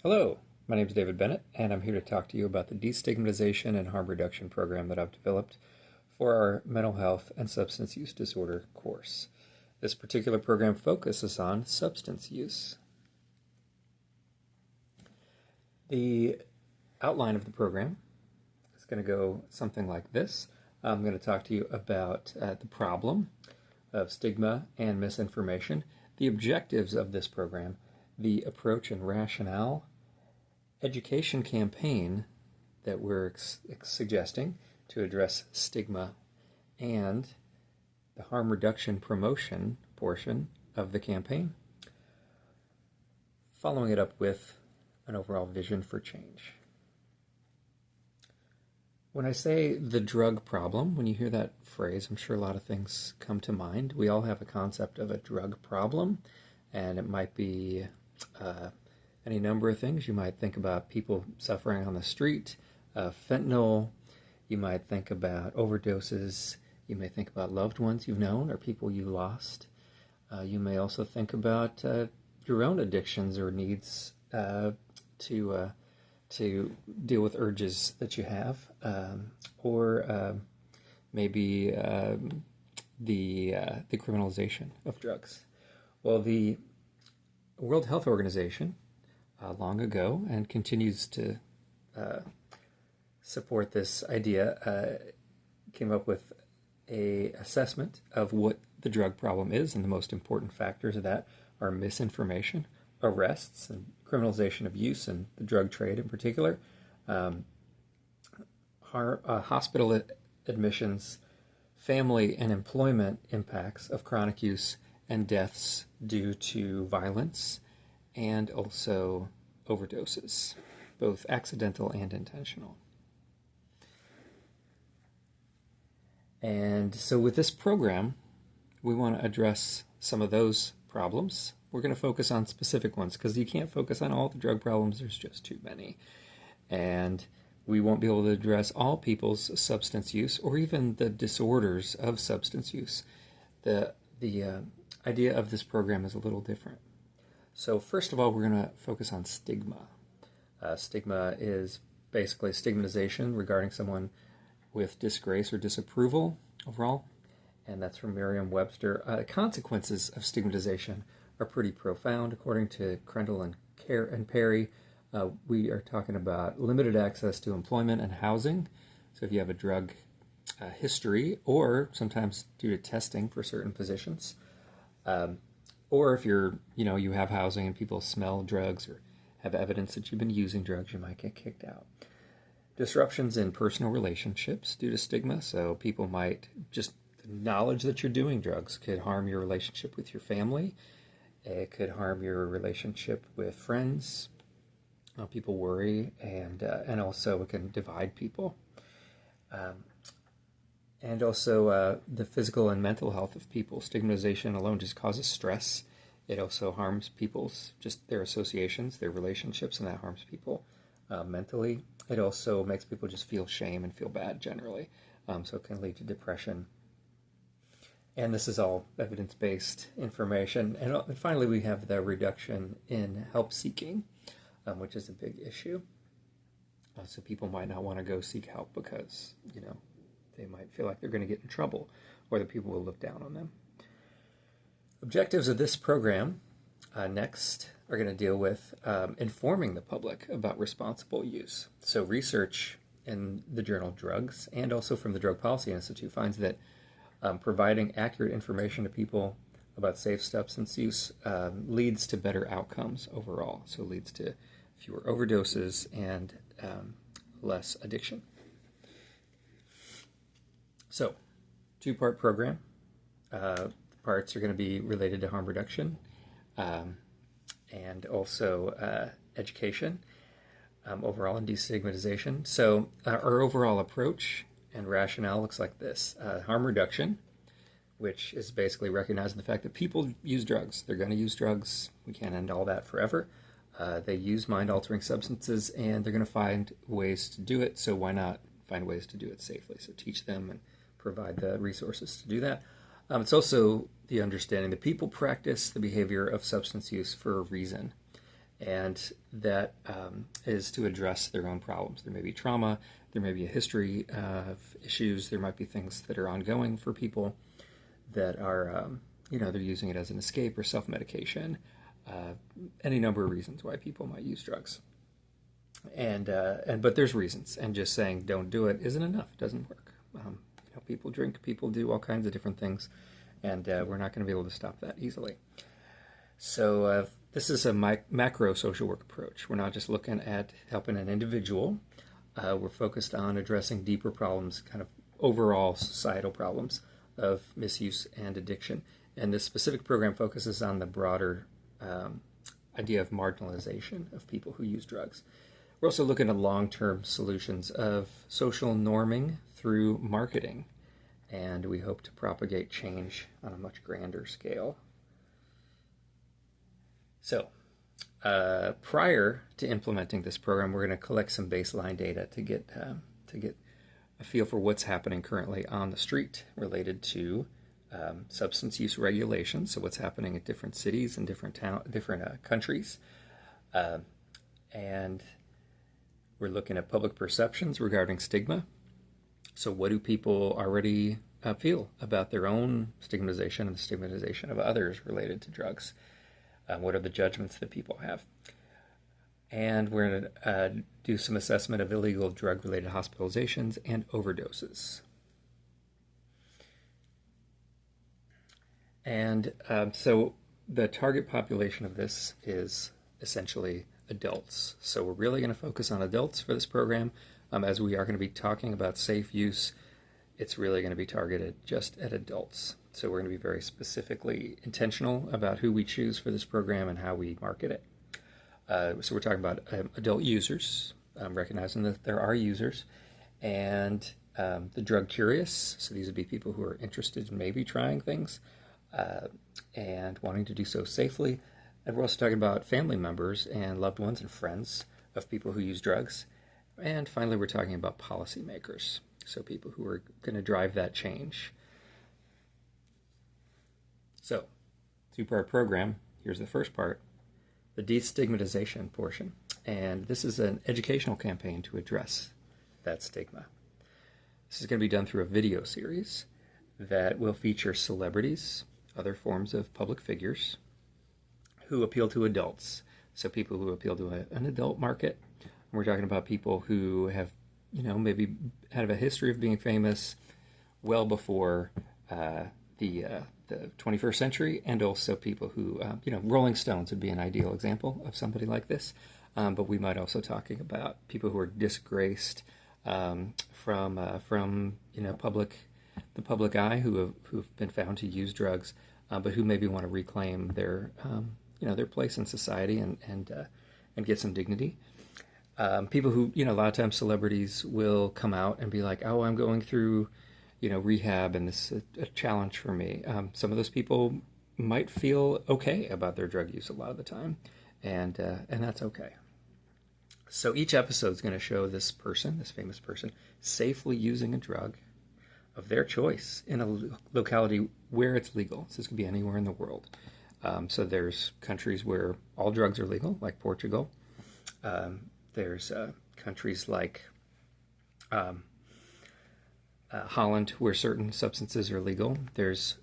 Hello, my name is David Bennett, and I'm here to talk to you about the destigmatization and harm reduction program that I've developed for our mental health and substance use disorder course. This particular program focuses on substance use. The outline of the program is going to go something like this. I'm going to talk to you about the problem of stigma and misinformation, the objectives of this program, the approach and rationale, education campaign that we're suggesting to address stigma, and the harm reduction promotion portion of the campaign, following it up with an overall vision for change. When I say the drug problem, when you hear that phrase, I'm sure a lot of things come to mind. We all have a concept of a drug problem, and it might be any number of things. You might think about people suffering on the street, fentanyl. You might think about overdoses. You may think about loved ones you've known or people you lost. You may also think about your own addictions or needs to deal with urges that you have, or maybe the criminalization of drugs. Well, the World Health Organization long ago and continues to support this idea, came up with a assessment of what the drug problem is, and the most important factors of that are misinformation, arrests, and criminalization of use and the drug trade in particular, hospital admissions, family and employment impacts of chronic use, and deaths due to violence, and also overdoses, both accidental and intentional. And so with this program, we want to address some of those problems. We're going to focus on specific ones because you can't focus on all the drug problems. There's just too many. And we won't be able to address all people's substance use or even the disorders of substance use. The idea of this program is a little different. So first of all, we're going to focus on stigma. Stigma is basically stigmatization regarding someone with disgrace or disapproval overall, and that's from Merriam-Webster. Consequences of stigmatization are pretty profound, according to Crandall and Perry. We are talking about limited access to employment and housing. So if you have a drug history, or sometimes due to testing for certain positions, or if you have housing and people smell drugs or have evidence that you've been using drugs, you might get kicked out. Disruptions in personal relationships due to stigma. So people might just, the knowledge that you're doing drugs could harm your relationship with your family. It could harm your relationship with friends. People worry, and also it can divide people. And also the physical and mental health of people. Stigmatization alone just causes stress. It also harms people's, just their associations, their relationships, and that harms people mentally. It also makes people just feel shame and feel bad generally. So it can lead to depression. And this is all evidence-based information. And finally, we have the reduction in help seeking, which is a big issue. So people might not want to go seek help because, they might feel like they're going to get in trouble, or that people will look down on them. Objectives of this program next are going to deal with informing the public about responsible use. So research in the journal Drugs, and also from the Drug Policy Institute, finds that providing accurate information to people about safe substance use leads to better outcomes overall. So it leads to fewer overdoses and less addiction. So, two-part program. Parts are going to be related to harm reduction and also education overall and destigmatization. So our overall approach and rationale looks like this. Harm reduction, which is basically recognizing the fact that people use drugs. They're going to use drugs. We can't end all that forever. They use mind-altering substances, and they're going to find ways to do it, so why not find ways to do it safely? So teach them and provide the resources to do that. It's also the understanding that people practice the behavior of substance use for a reason, And that is to address their own problems. There may be trauma, there may be a history of issues, there might be things that are ongoing for people that are, they're using it as an escape or self-medication, any number of reasons why people might use drugs. But there's reasons, and just saying don't do it isn't enough. It doesn't work. People drink, people do all kinds of different things, and we're not going to be able to stop that easily. So this is a macro social work approach. We're not just looking at helping an individual. We're focused on addressing deeper problems, kind of overall societal problems of misuse and addiction. And this specific program focuses on the broader idea of marginalization of people who use drugs. We're also looking at long-term solutions of social norming through marketing, and we hope to propagate change on a much grander scale. So, prior to implementing this program, we're going to collect some baseline data to get a feel for what's happening currently on the street related to substance use regulations. So, what's happening at different cities and different countries, and we're looking at public perceptions regarding stigma. So, what do people already feel about their own stigmatization and the stigmatization of others related to drugs? What are the judgments that people have? And we're going to do some assessment of illegal drug-related hospitalizations and overdoses. And so the target population of this is essentially adults. So we're really going to focus on adults for this program. As we are going to be talking about safe use, it's really going to be targeted just at adults. So we're going to be very specifically intentional about who we choose for this program and how we market it. So we're talking about adult users, recognizing that there are users, and the drug curious. So these would be people who are interested in maybe trying things and wanting to do so safely. And we're also talking about family members and loved ones and friends of people who use drugs. And finally, we're talking about policymakers, so people who are going to drive that change. So, two-part program. Here's the first part, the destigmatization portion. And this is an educational campaign to address that stigma. This is going to be done through a video series that will feature celebrities, other forms of public figures who appeal to adults. So people who appeal to an adult market. And we're talking about people who have, maybe have a history of being famous well before the 21st century, and also people who, Rolling Stones would be an ideal example of somebody like this. But we might also talking about people who are disgraced from the public eye, who've been found to use drugs, but who maybe want to reclaim their place in society and get some dignity. People who, a lot of times celebrities will come out and be like, oh, I'm going through, rehab, and this is a challenge for me. Some of those people might feel okay about their drug use a lot of the time, and that's okay. So each episode is going to show this famous person, safely using a drug of their choice in a locality where it's legal. So this could be anywhere in the world. So there's countries where all drugs are legal, like Portugal. There's countries like Holland, where certain substances are legal. There's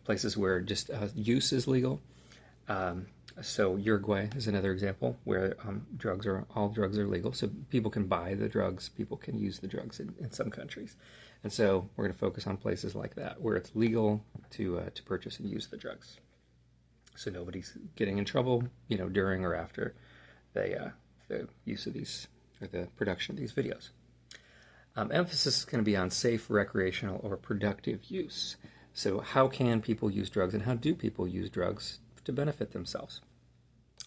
places where just use is legal. So Uruguay is another example where all drugs are legal. So people can buy the drugs, people can use the drugs in some countries. And so we're going to focus on places like that where it's legal to purchase and use the drugs. So nobody's getting in trouble, during or after the use of these, or the production of these videos. Emphasis is going to be on safe, recreational, or productive use. So how can people use drugs, and how do people use drugs to benefit themselves?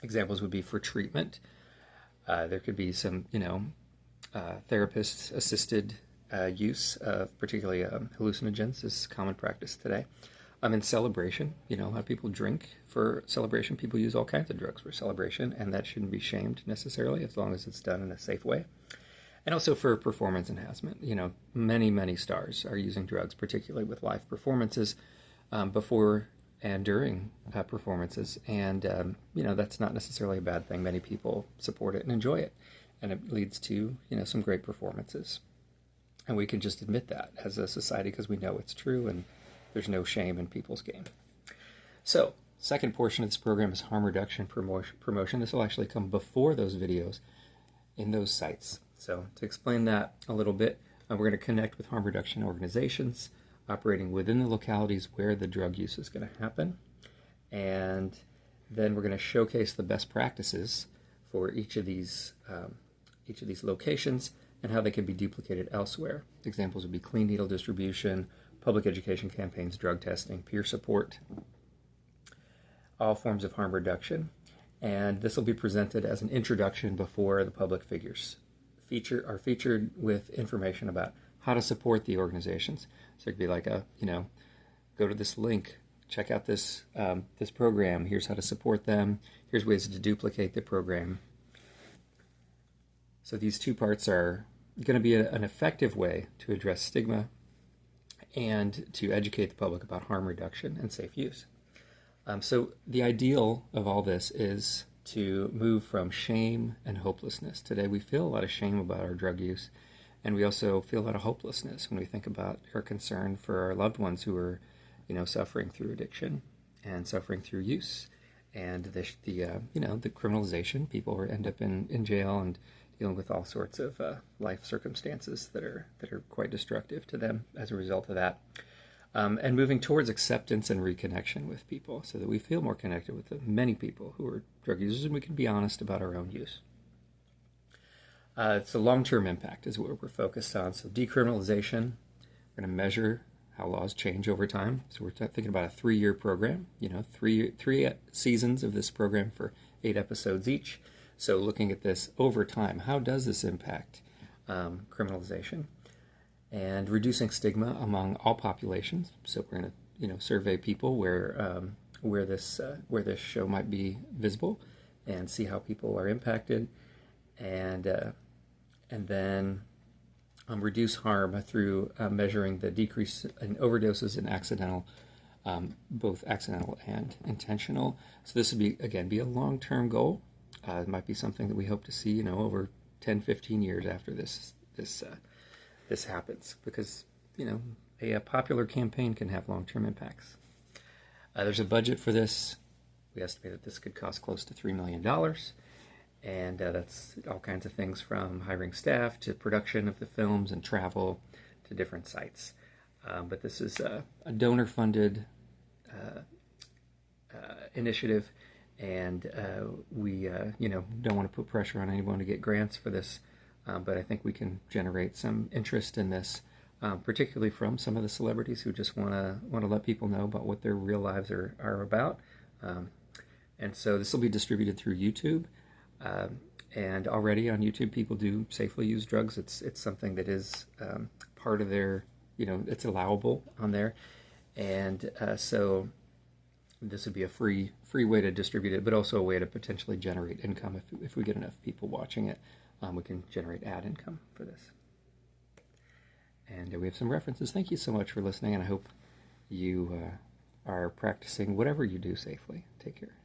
Examples would be for treatment. There could be some, therapist-assisted use of particularly hallucinogens is common practice today. In celebration, a lot of people drink for celebration. People use all kinds of drugs for celebration, and that shouldn't be shamed necessarily as long as it's done in a safe way. And also for performance enhancement. Many, many stars are using drugs, particularly with live performances, before and during performances. And, that's not necessarily a bad thing. Many people support it and enjoy it. And it leads to, some great performances. And we can just admit that as a society because we know it's true and there's no shame in people's game. So, second portion of this program is harm reduction promotion. This will actually come before those videos in those sites. So, to explain that a little bit, we're going to connect with harm reduction organizations operating within the localities where the drug use is going to happen. And then we're going to showcase the best practices for each of these locations and how they can be duplicated elsewhere. Examples would be clean needle distribution, public education campaigns, drug testing, peer support, all forms of harm reduction. And this will be presented as an introduction before the public figures are featured with information about how to support the organizations. So it could be like go to this link, check out this program, here's how to support them, here's ways to duplicate the program. So these two parts are going to be an effective way to address stigma and to educate the public about harm reduction and safe use. So the ideal of all this is to move from shame and hopelessness. Today we feel a lot of shame about our drug use, and we also feel a lot of hopelessness when we think about our concern for our loved ones who are, suffering through addiction and suffering through use, and the criminalization. People who end up in jail and dealing with all sorts of life circumstances that are quite destructive to them as a result of that. And moving towards acceptance and reconnection with people so that we feel more connected with the many people who are drug users and we can be honest about our own use. It's a long-term impact is what we're focused on. So decriminalization, we're going to measure how laws change over time. So we're thinking about a 3-year program, three seasons of this program for 8 episodes each. So looking at this over time, how does this impact criminalization? And reducing stigma among all populations. So we're going to, survey people where this show might be visible, and see how people are impacted, and then reduce harm through measuring the decrease in overdoses and accidental, both accidental and intentional. So this would be a long-term goal. It might be something that we hope to see, over 10, 15 years after this happens, because a popular campaign can have long-term impacts. There's a budget for this. We estimate that this could cost close to $3 million, and that's all kinds of things from hiring staff to production of the films and travel to different sites. But this is a donor-funded initiative, and we don't want to put pressure on anyone to get grants for this. But I think we can generate some interest in this, particularly from some of the celebrities who just want to let people know about what their real lives are about. And so this will be distributed through YouTube. And already on YouTube, people do safely use drugs. It's something that is part of their, it's allowable on there. And so this would be a free way to distribute it, but also a way to potentially generate income if we get enough people watching it. We can generate ad income for this. And we have some references. Thank you so much for listening, and I hope you are practicing whatever you do safely. Take care.